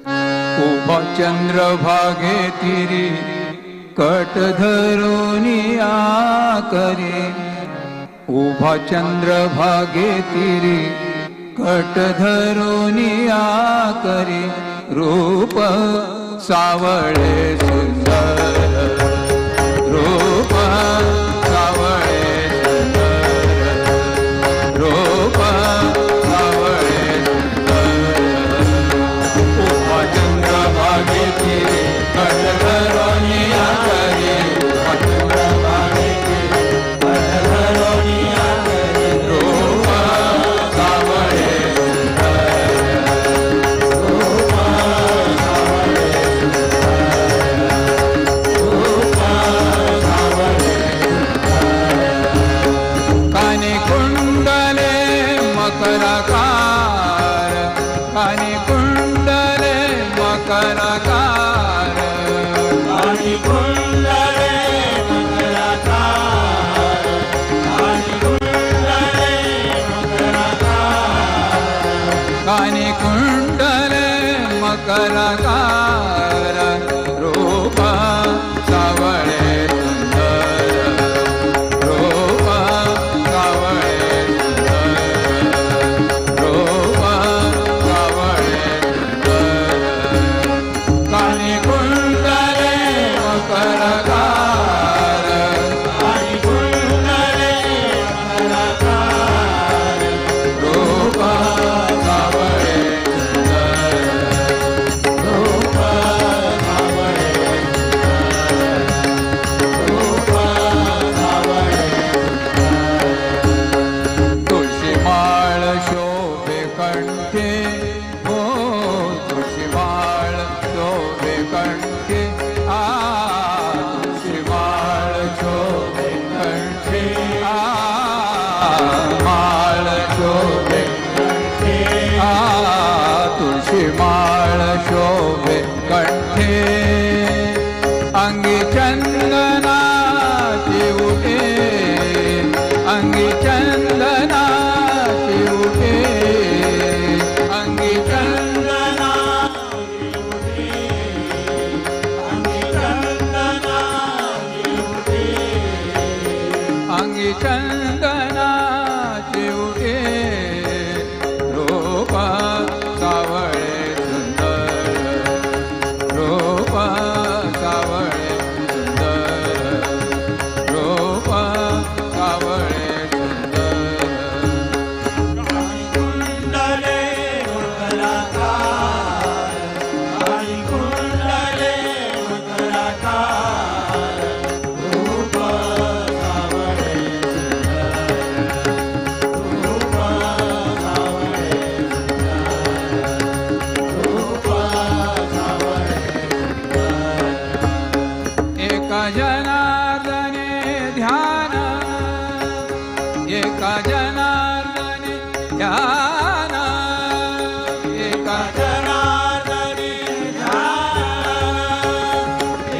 उभा चंद्रभागे तिरी कट धरुनिया करे, उभा चंद्रभागे तिरी कट धरुनिया करे, रूप सावळे सुंदर, रूप सावळे सुंदर, रूप सावळे सुंदर, उभा चंद्रभागे तिरी कट धरुनिया करे, उभा चंद्रभागे तिरी कट धरुनिया करे, रूप सावळे कानी कुंडले मकराकार, कानी कुंडले मकराकार, कानी कुंडले मकराकार, कानी कुंडले मकराकार, रूप सावळे सुंदर, रूप सावळे सुंदर, रूप कानी कुंडले मकराकार, कानी कुंडले मकराकार, रूप सावळे सुंदर, रूप सावळे सुंदर, रूप सावळे सुंदर, तुळशी माळ शोभे कंठे, हो तुळशी माळ शोभे कंठे, तुळशी माळ शोभे कंठे, माळ शोभे कंठे, तुळशी माळ शोभे कंठे, अंगी चंदनाची उठे, अंगी चंदनाची उठे, अंगी चंदनाची उठे, अंगी चंदनाची उठे, अंगी चंदनाची उठे, रूप सावळे सुंदर, रूप सावळे सुंदर, रूप सावळे सुंदर, कानी कुंडले मकराकार, कानी कुंडले मकराकार, रूप सावळे सुंदर, रूप सावळे सुंदर, रूप सावळे सुंदर, एका जनार्दने ध्यान, एका जनार्दने ध्यान, एका जनार्दने ध्यान,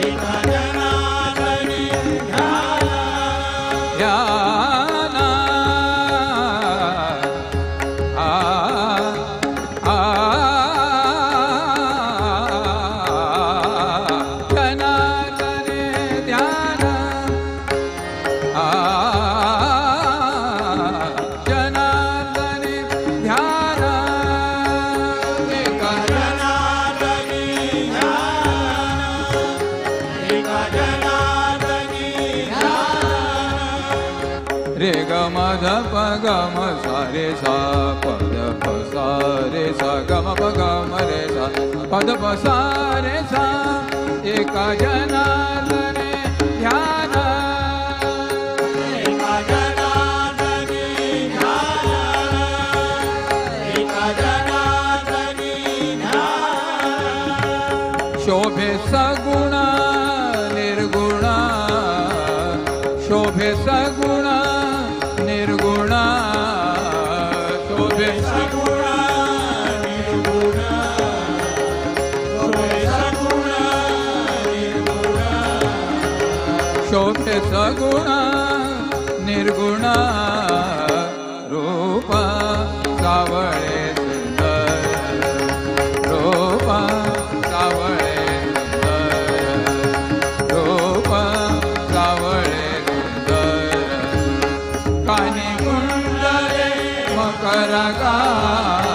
एका जनार्दने ध्यान, ध्यान, जनार्दने ध्यान, जनार्दने ध्यान, एका जनार्दने ध्यान, एका जनार्दने ध्यान, रे ग म ध प ग म सा रे सा प द प सा रे सा ग म प ग म रे सा प द प सा रे सा, एका जनार्दने ध्यान, एका जनार्दने ध्यान, एका जनार्दने ध्यान, शोभे सगुण निर्गुण, शोभे सगुण निर्गुण, शोभे सगुण निर्गुण, शोभे सगुण निर्गुण, शोभे सगुण निर्गुण, रूप सावळे सुंदर, रूप रगा